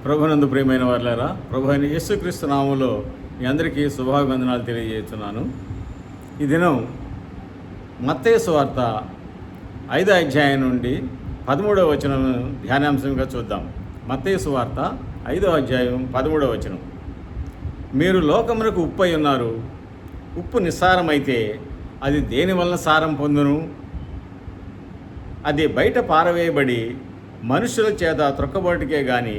ప్రభునందు ప్రియమైన వారులారా, ప్రభు అయిన యేసుక్రీస్తు నామములో మీ అందరికీ శుభాభివందనాలు తెలియజేస్తున్నాను. ఈ దినం మత్తయి సువార్త 5వ అధ్యాయం నుండి 13వ వచనం ధ్యానాంశంగా చూద్దాం. మత్తయి సువార్త 5వ అధ్యాయం 13వ వచనం. మీరు లోకమునకు ఉప్పు అయి ఉన్నారు. ఉప్పు నిస్సారమైతే అది దేని వలన సారం పొందును? అది బయట పారవేయబడి మనుషుల చేత త్రొక్కబడికే గాని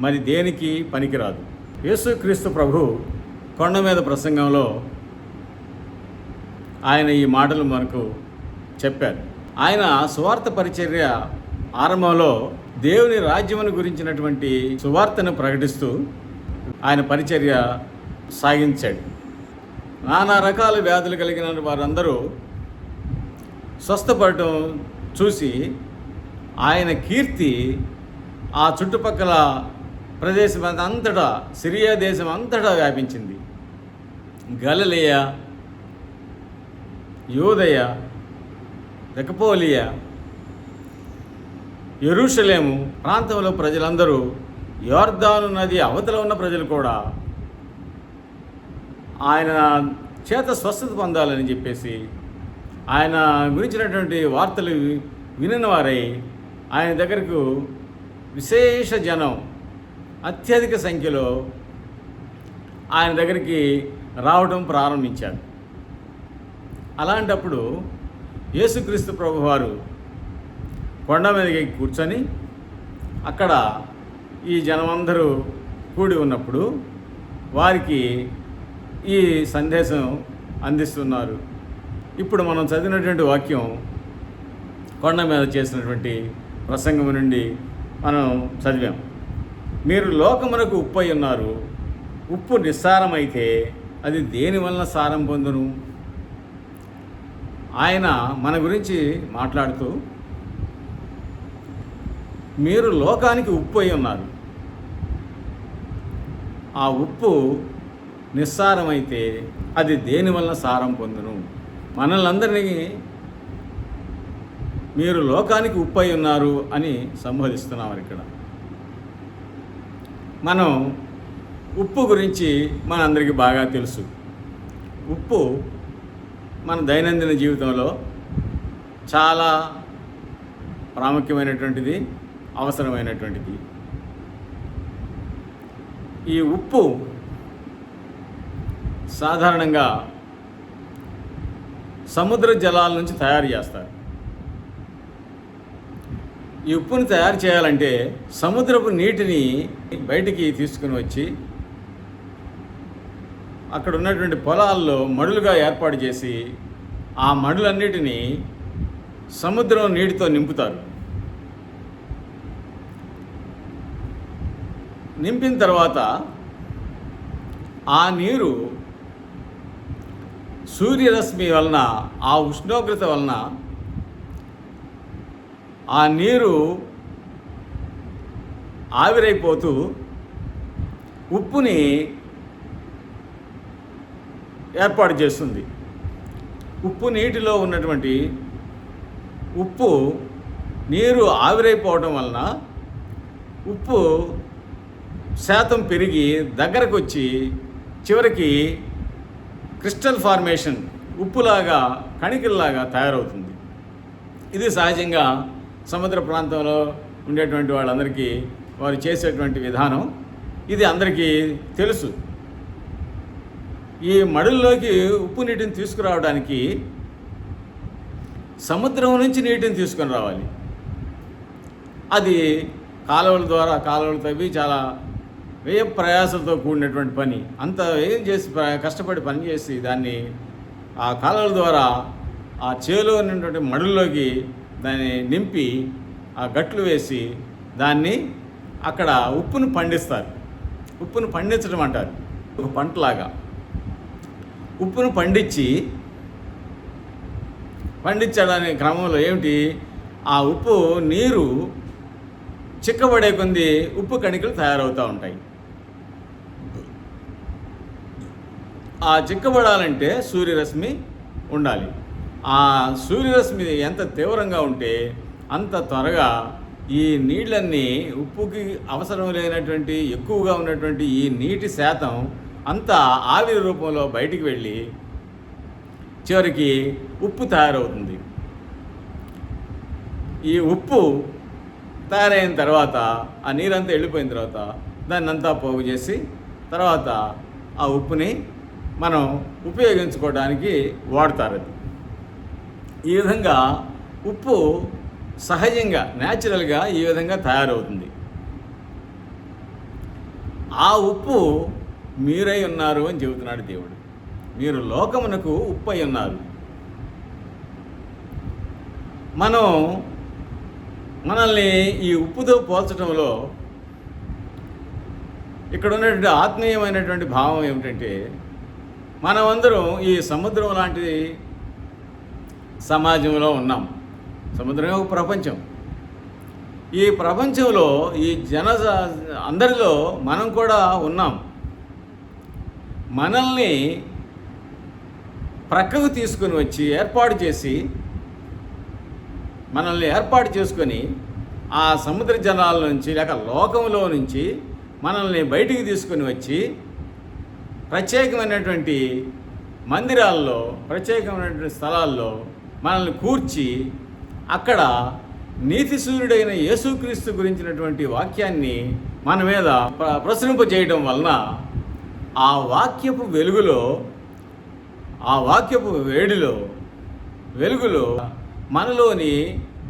మరి దేనికి పనికిరాదు. యేసుక్రీస్తు ప్రభు కొండ మీద ప్రసంగంలో ఆయన ఈ మాటలు మనకు చెప్పారు. ఆయన సువార్త పరిచర్య ఆరంభంలో దేవుని రాజ్యమును గురించినటువంటి సువార్తను ప్రకటిస్తూ ఆయన పరిచర్య సాగించాడు. నానా రకాల వ్యాధులు కలిగిన వారందరూ స్వస్థపడటం చూసి ఆయన కీర్తి ఆ చుట్టుపక్కల ప్రదేశం అంతటా, సిరియా దేశం అంతటా వ్యాపించింది. గలిలయ, యూదయ, దెకపోలియ, యెరూషలేము ప్రాంతంలో ప్రజలందరూ, యోర్దాను నది అవతల ఉన్న ప్రజలు కూడా ఆయన చేత స్వస్థత పొందాలని చెప్పేసి ఆయన గురించినటువంటి వార్తలు వినిన వారై ఆయన దగ్గరకు విశేష జనం అత్యధిక సంఖ్యలో ఆయన దగ్గరికి రావడం ప్రారంభించారు. అలాంటప్పుడు యేసుక్రీస్తు ప్రభువారు కొండ మీదకి కూర్చొని అక్కడ ఈ జనమందరూ కూడి ఉన్నప్పుడు వారికి ఈ సందేశం అందిస్తున్నారు. ఇప్పుడు మనం చదివినటువంటి వాక్యం కొండ మీద చేసినటువంటి ప్రసంగం నుండి మనం చదివాం. మీరు లోకమునకు ఉప్పు అయి ఉన్నారు. ఉప్పు నిస్సారమైతే అది దేని వలన సారం పొందును? ఆయన మన గురించి మాట్లాడుతూ మీరు లోకానికి ఉప్పు అయి ఉన్నారు. ఆ ఉప్పు నిస్సారమైతే అది దేని వలన సారం పొందును? మనల్ని అందరినీ మీరు లోకానికి ఉప్పు అయి ఉన్నారు అని సంబోధిస్తున్నాం. ఇక్కడ మనం ఉప్పు గురించి మనందరికీ బాగా తెలుసు. ఉప్పు మన దైనందిన జీవితంలో చాలా ప్రాముఖ్యమైనటువంటిది, అవసరమైనటువంటిది. ఈ ఉప్పు సాధారణంగా సముద్ర జలాల నుంచి తయారు చేస్తారు. ఈ ఉప్పుని తయారు చేయాలంటే సముద్రపు నీటిని బయటికి తీసుకుని వచ్చి అక్కడ ఉన్నటువంటి పొలాల్లో మడులుగా ఏర్పాటు చేసి ఆ మడులన్నిటినీ సముద్రం నీటితో నింపుతారు. నింపిన తర్వాత ఆ నీరు సూర్యరశ్మి వలన, ఆ ఉష్ణోగ్రత వలన ఆ నీరు ఆవిరైపోతూ ఉప్పుని ఏర్పాటు చేస్తుంది. ఉప్పు నీటిలో ఉన్నటువంటి ఉప్పు నీరు ఆవిరైపోవడం వలన ఉప్పు శాతం పెరిగి దగ్గరకు వచ్చి చివరికి క్రిస్టల్ ఫార్మేషన్, ఉప్పులాగా, కణికల్లాగా తయారవుతుంది. ఇది సహజంగా సముద్ర ప్రాంతంలో ఉండేటువంటి వాళ్ళందరికీ వారు చేసేటువంటి విధానం. ఇది అందరికీ తెలుసు. ఈ మడుల్లోకి ఉప్పు నీటిని తీసుకురావడానికి సముద్రం నుంచి నీటిని తీసుకొని రావాలి. అది కాలువల ద్వారా, కాలువలు తవ్వి చాలా వ్యయ ప్రయాసంతో కూడినటువంటి పని. అంత వ్యయం చేసి కష్టపడి పనిచేసి దాన్ని ఆ కాలువల ద్వారా ఆ చేలో ఉన్నటువంటి మడుల్లోకి దాన్ని నింపి ఆ గట్లు వేసి దాన్ని అక్కడ ఉప్పును పండిస్తారు. ఉప్పును పండించడం అంటారు. ఒక పంటలాగా ఉప్పును పండించడానికి క్రమంలో ఏమిటి, ఆ ఉప్పు నీరు చిక్కబడే కొద్ది ఉప్పు కణికలు తయారవుతూ ఉంటాయి. ఆ చిక్కబడాలంటే సూర్యరశ్మి ఉండాలి. ఆ సూర్యరశ్మి ఎంత తీవ్రంగా ఉంటే అంత త్వరగా ఈ నీళ్ళన్నీ ఉప్పుకి అవసరం లేనటువంటి ఎక్కువగా ఉన్నటువంటి ఈ నీటి శాతం అంతా ఆవిరి రూపంలో బయటికి వెళ్ళి చివరికి ఉప్పు తయారవుతుంది. ఈ ఉప్పు తయారైన తర్వాత ఆ నీరంతా వెళ్ళిపోయిన తర్వాత దాన్ని అంతా పోగు చేసి తర్వాత ఆ ఉప్పుని మనం ఉపయోగించుకోవడానికి వాడతారు. ఈ విధంగా ఉప్పు సహజంగా న్యాచురల్గా ఈ విధంగా తయారవుతుంది. ఆ ఉప్పు మీరై ఉన్నారు అని చెబుతున్నాడు దేవుడు. మీరు లోకమునకు ఉప్పు అయి ఉన్నారు. మనల్ని ఈ ఉప్పుతో పోల్చడంలో ఇక్కడ ఉన్నటువంటి ఆత్మీయమైనటువంటి భావం ఏమిటంటే, మనమందరం ఈ సముద్రం లాంటి సమాజంలో ఉన్నాం. సముద్రమే ఒక ప్రపంచం. ఈ ప్రపంచంలో ఈ అందరిలో మనం కూడా ఉన్నాం. మనల్ని ప్రక్కకు తీసుకుని వచ్చి మనల్ని ఏర్పాటు చేసుకొని ఆ సముద్ర జలాల నుంచి లేక లోకంలో నుంచి మనల్ని బయటికి తీసుకుని వచ్చి ప్రత్యేకమైనటువంటి మందిరాల్లో, ప్రత్యేకమైనటువంటి స్థలాల్లో మనల్ని కూర్చి అక్కడ నీతి సూర్యుడైన యేసుక్రీస్తు గురించినటువంటి వాక్యాన్ని మన మీద ప్రసరింపజేయడం వలన ఆ వాక్యపు వెలుగులో, ఆ వాక్యపు వేడిలో, వెలుగులో మనలోని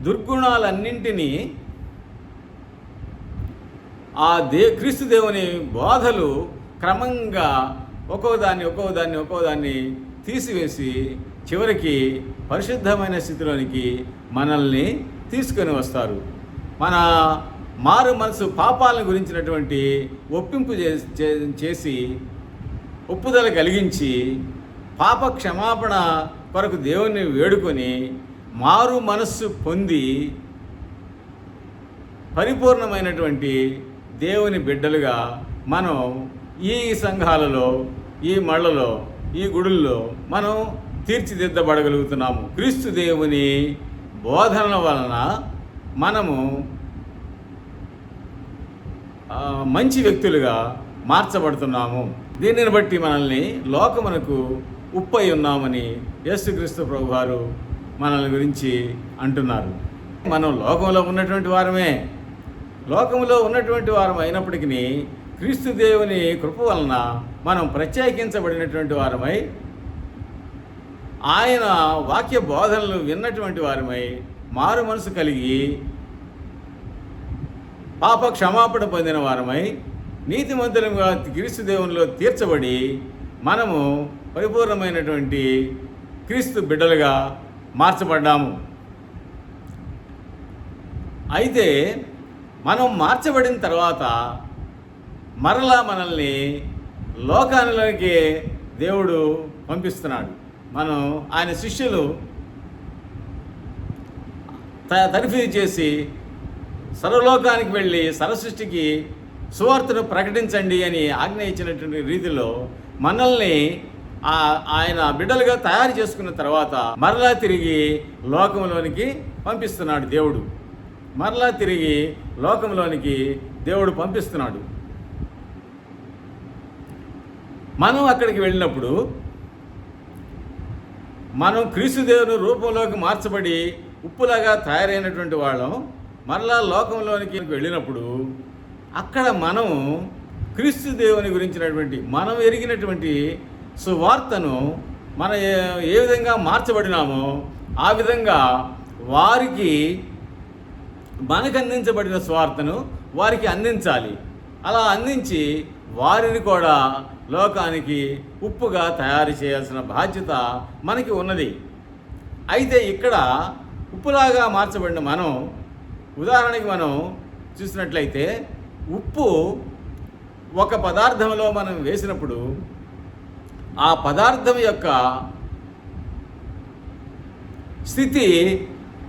దుర్గుణాలన్నింటినీ ఆ క్రీస్తు దేవుని బోధలు క్రమంగా ఒక్కోదాన్ని తీసివేసి చివరికి పరిశుద్ధమైన స్థితిలోనికి మనల్ని తీసుకొని వస్తారు. మన మారు మనసు పాపాలను గురించినటువంటి ఒప్పింపు చేసి ఒప్పుదల కలిగించి పాప క్షమాపణ కొరకు దేవుణ్ణి వేడుకొని మారు మనస్సు పొంది పరిపూర్ణమైనటువంటి దేవుని బిడ్డలుగా మనం ఈ సంఘాలలో, ఈ మళ్ళలో, ఈ గుడుల్లో మనం తీర్చిదిద్దబడగలుగుతున్నాము. క్రీస్తు దేవుని బోధనల వలన మనము మంచి వ్యక్తులుగా మార్చబడుతున్నాము. దీనిని బట్టి మనల్ని లోకమునకు ఉప్పై ఉన్నామని యేసుక్రీస్తు ప్రభువారు మనల్ని గురించి అంటున్నారు. మనం లోకంలో ఉన్నటువంటి వారమే. లోకంలో ఉన్నటువంటి వారం అయినప్పటికీ క్రీస్తు దేవుని కృప వలన మనం ప్రత్యేకించబడినటువంటి వారమై, ఆయన వాక్య బోధనలు విన్నటువంటి వారమై మారు మనసు కలిగి పాప క్షమాపణ పొందిన వారమై నీతిమంతులుగా క్రీస్తు దేవునిలో తీర్చబడి మనము పరిపూర్ణమైనటువంటి క్రీస్తు బిడ్డలుగా మార్చబడ్డాము. అయితే మనం మార్చబడిన తర్వాత మరలా మనల్ని లోకానికి దేవుడు పంపిస్తున్నాడు. మనం ఆయన శిష్యులు తర్ఫీదు చేసి సర్వలోకానికి వెళ్ళి సర్వసృష్టికి సువార్తను ప్రకటించండి అని ఆజ్ఞ ఇచ్చినటువంటి రీతిలో మనల్ని ఆయన బిడ్డలుగా తయారు చేసుకున్న తర్వాత మరలా తిరిగి లోకంలోనికి పంపిస్తున్నాడు దేవుడు. మరలా తిరిగి లోకంలోనికి దేవుడు పంపిస్తున్నాడు. మనం అక్కడికి వెళ్ళినప్పుడు మనం క్రీస్తు దేవుని రూపంలోకి మార్చబడి ఉప్పులాగా తయారైనటువంటి వాళ్ళం మరలా లోకంలోనికి వెళ్ళినప్పుడు అక్కడ మనం క్రీస్తు దేవుని గురించినటువంటి మనం ఎరిగినటువంటి సువార్తను మనం ఏ విధంగా మార్చబడినామో ఆ విధంగా వారికి మనకు అందించబడిన సువార్తను వారికి అందించాలి. అలా అందించి వారిని కూడా లోకానికి ఉప్పుగా తయారు చేయాల్సిన బాధ్యత మనకి ఉన్నది. అయితే ఇక్కడ ఉప్పులాగా మార్చబడిన మనం, ఉదాహరణకి మనం చూసినట్లయితే ఉప్పు ఒక పదార్థంలో మనం వేసినప్పుడు ఆ పదార్థం యొక్క స్థితి,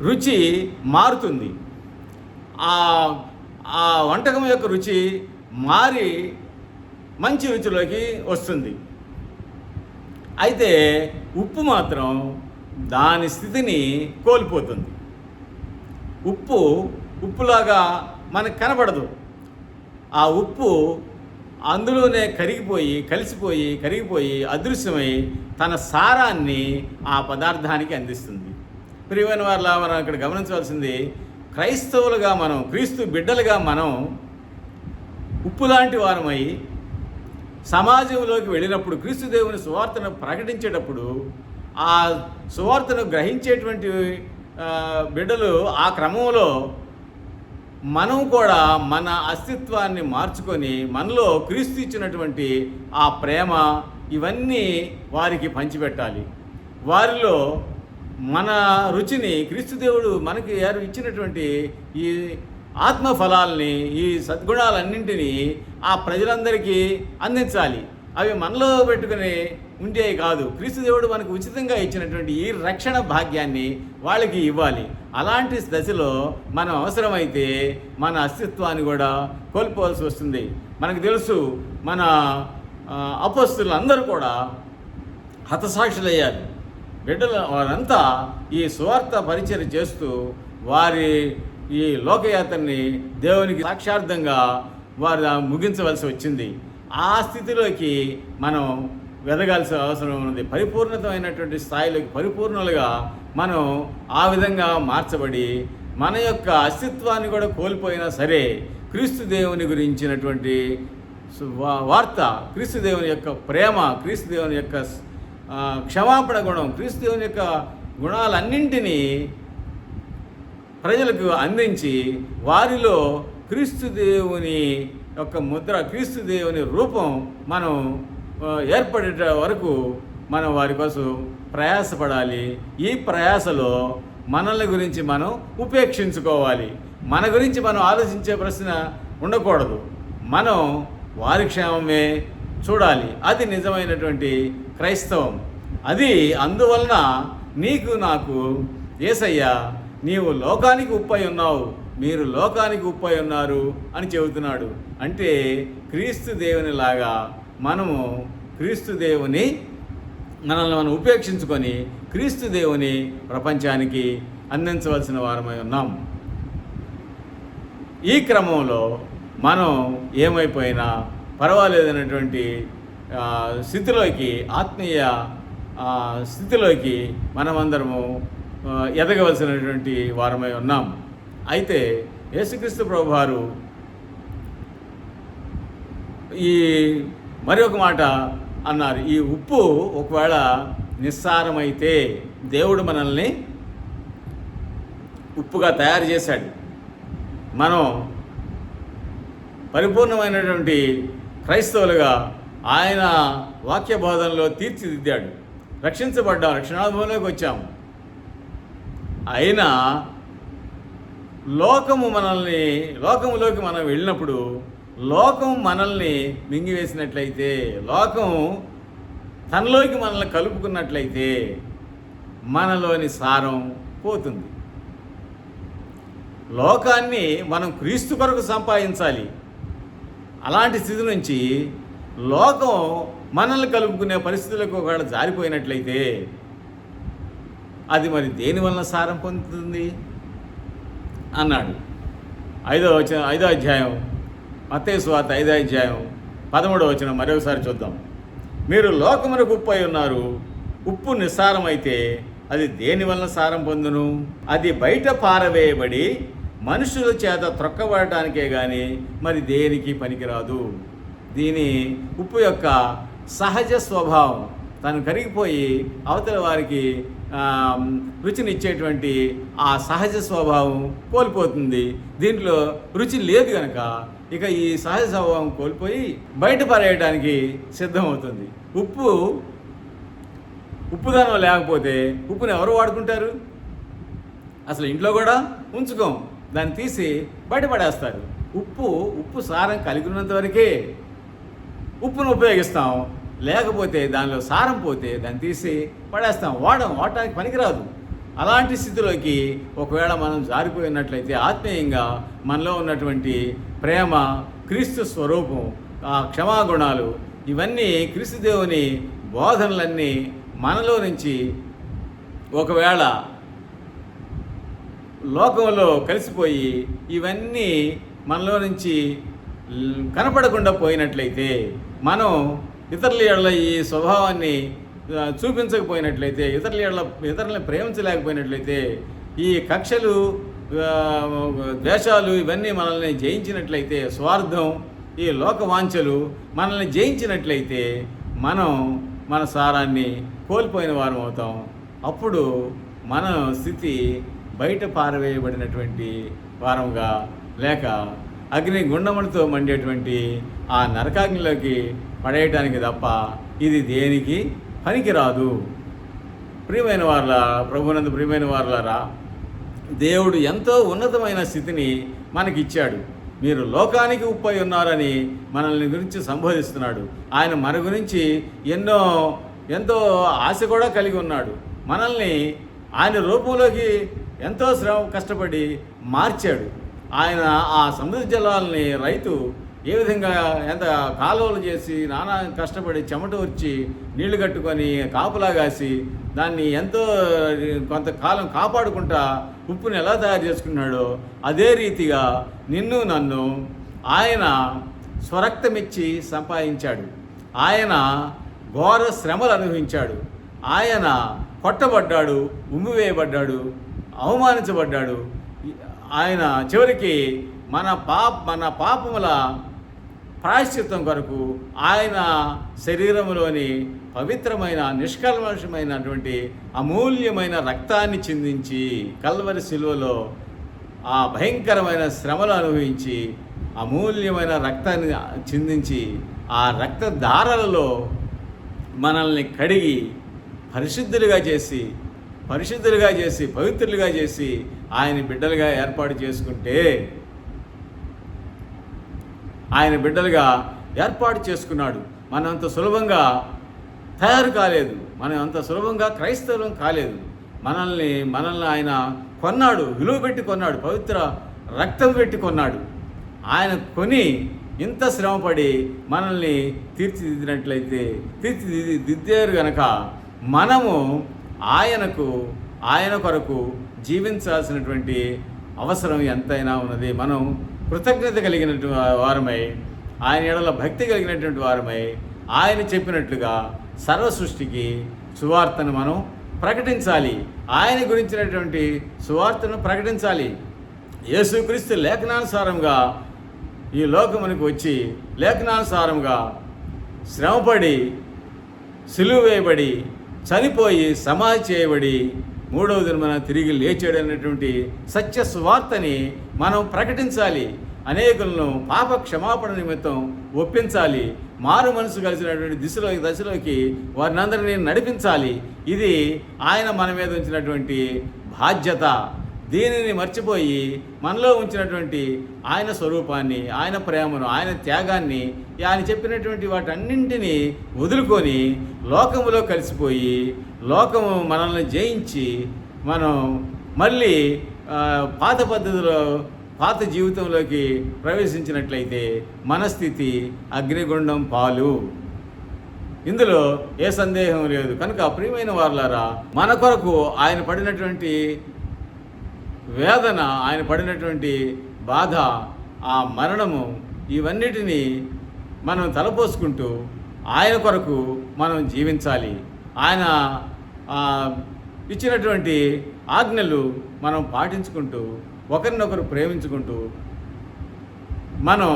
రుచి మారుతుంది. ఆ వంటకం యొక్క రుచి మారి మంచి రుచిలోకి వస్తుంది. అయితే ఉప్పు మాత్రం దాని స్థితిని కోల్పోతుంది. ఉప్పు ఉప్పులాగా మనకు కనబడదు. ఆ ఉప్పు అందులోనే కరిగిపోయి అదృశ్యమై తన సారాన్ని ఆ పదార్థానికి అందిస్తుంది. ప్రియమైన వారిలా మనం ఇక్కడ గమనించవలసింది, క్రైస్తవులుగా మనం, క్రీస్తు బిడ్డలుగా మనం ఉప్పు లాంటి వారమై సమాజంలోకి వెళ్ళినప్పుడు, క్రీస్తు దేవుని సువార్తను ప్రకటించేటప్పుడు, ఆ సువార్తను గ్రహించేటువంటి బిడ్డలు ఆ క్రమంలో మనం కూడా మన అస్తిత్వాన్ని మార్చుకొని మనలో క్రీస్తు ఇచ్చినటువంటి ఆ ప్రేమ ఇవన్నీ వారికి పంచిపెట్టాలి. వారిలో మన రుచిని, క్రీస్తు దేవుడు మనకి ఇచ్చినటువంటి ఈ ఆత్మఫలాల్ని, ఈ సద్గుణాలన్నింటినీ ఆ ప్రజలందరికీ అందించాలి. అవి మనలో పెట్టుకుని ఉండేవి కాదు. క్రీస్తు దేవుడు మనకు ఉచితంగా ఇచ్చినటువంటి ఈ రక్షణ భాగ్యాన్ని వాళ్ళకి ఇవ్వాలి. అలాంటి దశలో మనం అవసరమైతే మన అస్తిత్వాన్ని కూడా కోల్పోవాల్సి వస్తుంది. మనకు తెలుసు, మన అపోస్తలులు అందరూ కూడా హతసాక్షులయ్యారు. బిడ్డలు వారంతా ఈ సువార్త పరిచయం చేస్తూ వారి ఈ లోకయాత్రని దేవునికి సాక్షార్థంగా వారు ముగించవలసి వచ్చింది. ఆ స్థితిలోకి మనం వెదగాల్సిన అవసరం ఉన్నది. పరిపూర్ణతమైనటువంటి స్థాయిలోకి పరిపూర్ణులుగా మనం ఆ విధంగా మార్చబడి మన యొక్క అస్తిత్వాన్ని కూడా కోల్పోయినా సరే క్రీస్తు దేవుని గురించినటువంటి వార్త, క్రీస్తు దేవుని యొక్క ప్రేమ, క్రీస్తు దేవుని యొక్క క్షమాపణ గుణం, క్రీస్తు దేవుని యొక్క గుణాలన్నింటినీ ప్రజలకు అందించి వారిలో క్రీస్తు దేవుని యొక్క ముద్ర, క్రీస్తు దేవుని రూపం మనం ఏర్పడేట వరకు మనం వారి కోసం ప్రయాసపడాలి. ఈ ప్రయాసలో మనల్ని గురించి మనం ఉపేక్షించుకోవాలి. మన గురించి మనం ఆలోచించే ప్రశ్న ఉండకూడదు. మనం వారి క్షేమమే చూడాలి. అది నిజమైనటువంటి క్రైస్తవం. అది అందువలన నీకు నాకు యేసయ్య, నీవు లోకానికి ఉప్పై ఉన్నావు, మీరు లోకానికి ఉప్పై ఉన్నారు అని చెబుతున్నాడు. అంటే క్రీస్తు దేవునిలాగా మనము క్రీస్తు దేవుని మనల్ని మనం ఉపేక్షించుకొని క్రీస్తు దేవుని ప్రపంచానికి అందించవలసిన వారమై ఉన్నాం. ఈ క్రమంలో మనం ఏమైపోయినా పర్వాలేదనేటువంటి స్థితిలోకి, ఆత్మీయ స్థితిలోకి మనమందరము ఎదగవలసినటువంటి వారమై ఉన్నాం. అయితే యేసుక్రీస్తు ప్రభువారు ఈ మరి ఒక మాట అన్నారు. ఈ ఉప్పు ఒకవేళ నిస్సారమైతే, దేవుడు మనల్ని ఉప్పుగా తయారు చేశాడు. మనం పరిపూర్ణమైనటువంటి క్రైస్తవులుగా ఆయన వాక్య బోధనలో తీర్చిదిద్దాడు. రక్షించబడ్డాం, రక్షణానుభవంలోకి వచ్చాము. అయినా లోకములోకి మనం వెళ్ళినప్పుడు లోకం మనల్ని మింగివేసినట్లయితే, లోకం తనలోకి మనల్ని కలుపుకున్నట్లయితే మనలోని సారం పోతుంది. లోకాన్ని మనం క్రీస్తు కొరకు సంపాదించాలి. అలాంటి స్థితి నుంచి లోకం మనల్ని కలుపుకునే పరిస్థితులకు ఒకవేళ జారిపోయినట్లయితే అది మరి దేని వలన సారం పొందుతుంది అన్నాడు. 5వ అధ్యాయం మత్తయి సువార్త 5వ అధ్యాయం 13వ వచనం మరొకసారి చూద్దాం. మీరు లోకమునకు ఉప్పు అయి ఉన్నారు. ఉప్పు నిస్సారమైతే అది దేని వలన సారం పొందును? అది బయట పారవేయబడి మనుషుల చేత త్రొక్కబడటానికే కానీ మరి దేనికి పనికిరాదు. దీని ఉప్పు యొక్క సహజ స్వభావం తను కరిగిపోయి అవతల వారికి రుచినిచ్చేటువంటి ఆ సహజ స్వభావం కోల్పోతుంది. దీంట్లో రుచి లేదు కనుక ఇక ఈ సహజ స్వభావం కోల్పోయి బయట పారేయడానికి సిద్ధమవుతుంది. ఉప్పుదనం లేకపోతే ఉప్పుని ఎవరు వాడుకుంటారు? అసలు ఇంట్లో కూడా ఉంచుకోం, దాన్ని తీసి బయటపడేస్తారు. ఉప్పు సారం కలిగి ఉన్నంత వరకే ఉప్పును ఉపయోగిస్తాం. లేకపోతే దానిలో సారం పోతే దాన్ని తీసి పడేస్తాం, వాడటానికి పనికిరాదు. అలాంటి స్థితిలోకి ఒకవేళ మనం జారిపోయినట్లయితే ఆత్మీయంగా మనలో ఉన్నటువంటి ప్రేమ, క్రీస్తు స్వరూపం, ఆ క్షమాగుణాలు, ఇవన్నీ క్రీస్తు దేవుని బోధనలన్నీ మనలో నుంచి ఒకవేళ లోకంలో కలిసిపోయి ఇవన్నీ మనలో నుంచి కనపడకుండా పోయినట్లయితే, మనం ఇతరుల యెడల ఈ స్వభావాన్ని చూపించకపోయినట్లయితే, ఇతరులని ప్రేమించలేకపోయినట్లయితే, ఈ కక్షలు, ద్వేషాలు ఇవన్నీ మనల్ని జయించినట్లయితే, స్వార్థం, ఈ లోక వాంఛలు మనల్ని జయించినట్లయితే, మనం మన సారాన్ని కోల్పోయిన వారం అవుతాం. అప్పుడు మన స్థితి బయట పారవేయబడినటువంటి వారంగా, లేక అగ్ని గుండములతో మండేటువంటి ఆ నరకాగ్నిలోకి పడేయటానికి తప్ప ఇది దేనికి పనికిరాదు. ప్రియమైన వారల, ప్రభునందు ప్రియమైన వారలారా, దేవుడు ఎంతో ఉన్నతమైన స్థితిని మనకిచ్చాడు. మీరు లోకానికి ఉప్పై ఉన్నారని మనల్ని గురించి సంబోధిస్తున్నాడు. ఆయన మన గురించి ఎంతో ఆశ కూడా కలిగి ఉన్నాడు. మనల్ని ఆయన రూపంలోకి ఎంతో కష్టపడి మార్చాడు. ఆయన ఆ సముద్ర జలాలని రైతు ఏ విధంగా ఎంత కాలువలు చేసి నానా కష్టపడి చెమట వచ్చి నీళ్లు కట్టుకొని కాపులా కాసి దాన్ని ఎంతో కొంతకాలం కాపాడుకుంటా ఉప్పుని ఎలా తయారు చేసుకున్నాడో, అదే రీతిగా నిన్ను నన్ను ఆయన స్వరక్తమిచ్చి సంపాదించాడు. ఆయన ఘోర శ్రమలు అనుభవించాడు. ఆయన కొట్టబడ్డాడు, ఉమ్మివేయబడ్డాడు, అవమానించబడ్డాడు. ఆయన చివరికి మన పాపముల ప్రాయశ్చిత్తం కొరకు ఆయన శరీరంలోని పవిత్రమైన నిష్కల్మషమైనటువంటి అమూల్యమైన రక్తాన్ని చిందించి, కల్వరి శిలువలో ఆ భయంకరమైన శ్రమలు అనుభవించి అమూల్యమైన రక్తాన్ని చిందించి ఆ రక్తధారలలో మనల్ని కడిగి పరిశుద్ధులుగా చేసి పవిత్రులుగా చేసి ఆయన బిడ్డలుగా ఏర్పాటు చేసుకుంటే, ఆయన బిడ్డలుగా ఏర్పాటు చేసుకున్నాడు. మనం అంత సులభంగా తయారు కాలేదు, మనం అంత సులభంగా క్రైస్తవం కాలేదు. మనల్ని ఆయన కొన్నాడు, విలువ పెట్టి కొన్నాడు, పవిత్ర రక్తం పెట్టి కొన్నాడు. ఆయన కొని ఇంత శ్రమపడి మనల్ని తీర్చిదిద్దారు గనక మనము ఆయన కొరకు జీవించాల్సినటువంటి అవసరం ఎంతైనా ఉన్నది. మనం కృతజ్ఞత కలిగినటువంటి వారమై, ఆయన ఎడల భక్తి కలిగినటువంటి వారమై, ఆయన చెప్పినట్లుగా సర్వ సృష్టికి సువార్తను మనం ప్రకటించాలి. ఆయన గురించినటువంటి సువార్తను ప్రకటించాలి. యేసుక్రీస్తు లేఖనానుసారంగా ఈ లోకమునికి వచ్చి లేఖనానుసారంగా శ్రమపడి, సిలువ వేయబడి, చనిపోయి, సమాధి చేయబడి, మూడవ దినమున తిరిగి లేచాడనేటువంటి సత్య సువార్తని మనం ప్రకటించాలి. అనేకులను పాప క్షమాపణ నిమిత్తం ఒప్పించాలి. మారు మనసు కలిసినటువంటి దశలోకి వారిని అందరినీ నడిపించాలి. ఇది ఆయన మన మీద ఉంచినటువంటి బాధ్యత. దీనిని మర్చిపోయి మనలో ఉంచినటువంటి ఆయన స్వరూపాన్ని, ఆయన ప్రేమను, ఆయన త్యాగాన్ని, ఆయన చెప్పినటువంటి వాటన్నింటినీ వదులుకొని లోకములో కలిసిపోయి, లోకము మనల్ని జయించి మనం మళ్ళీ పాత పద్ధతిలో, పాత జీవితంలోకి ప్రవేశించినట్లయితే మన స్థితి అగ్నిగుండం పాలు. ఇందులో ఏ సందేహం లేదు. కనుక ప్రియమైన వారలారా, మన కొరకు ఆయన పడినటువంటి వేదన, ఆయన పడినటువంటి బాధ, ఆ మరణము, ఇవన్నిటినీ మనం తలపోసుకుంటూ ఆయన కొరకు మనం జీవించాలి. ఆయన ఇచ్చినటువంటి ఆజ్ఞలు మనం పాటించుకుంటూ, ఒకరినొకరు ప్రేమించుకుంటూ మనం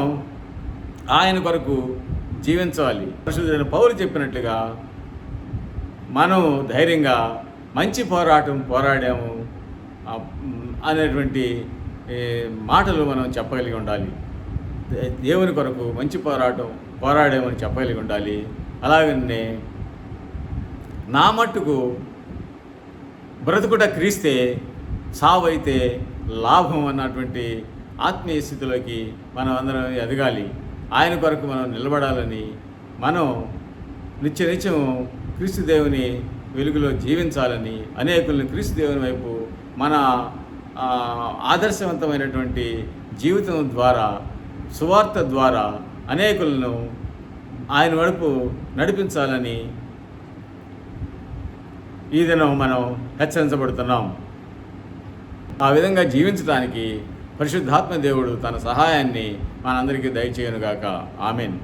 ఆయన కొరకు జీవించాలి. పరిశుద్ధుడైన పౌలు చెప్పినట్లుగా మనం ధైర్యంగా మంచి పోరాటం పోరాడాము అనేటువంటి మాటలు మనం చెప్పగలిగి ఉండాలి. దేవుని కొరకు మంచి పోరాటం పోరాడామని చెప్పగలిగి ఉండాలి. అలాగనే నా మట్టుకు బ్రతుకుట క్రీస్తే, సావైతే లాభం అన్నటువంటి ఆత్మీయ స్థితిలోకి మనం అందరం ఎదగాలి. ఆయన కొరకు మనం నిలబడాలని, మనం నిత్యం క్రీస్తు దేవుని వెలుగులో జీవించాలని, అనేకులను క్రీస్తు దేవుని వైపు మన ఆదర్శవంతమైనటువంటి జీవితం ద్వారా, సువార్త ద్వారా అనేకులను ఆయన వైపు నడిపించాలని ఈ దినం మనం హెచ్చరించబడుతున్నాం. ఆ విధంగా జీవించడానికి పరిశుద్ధాత్మ దేవుడు తన సహాయాన్ని మనందరికీ దయచేయనుగాక. ఆమెన్.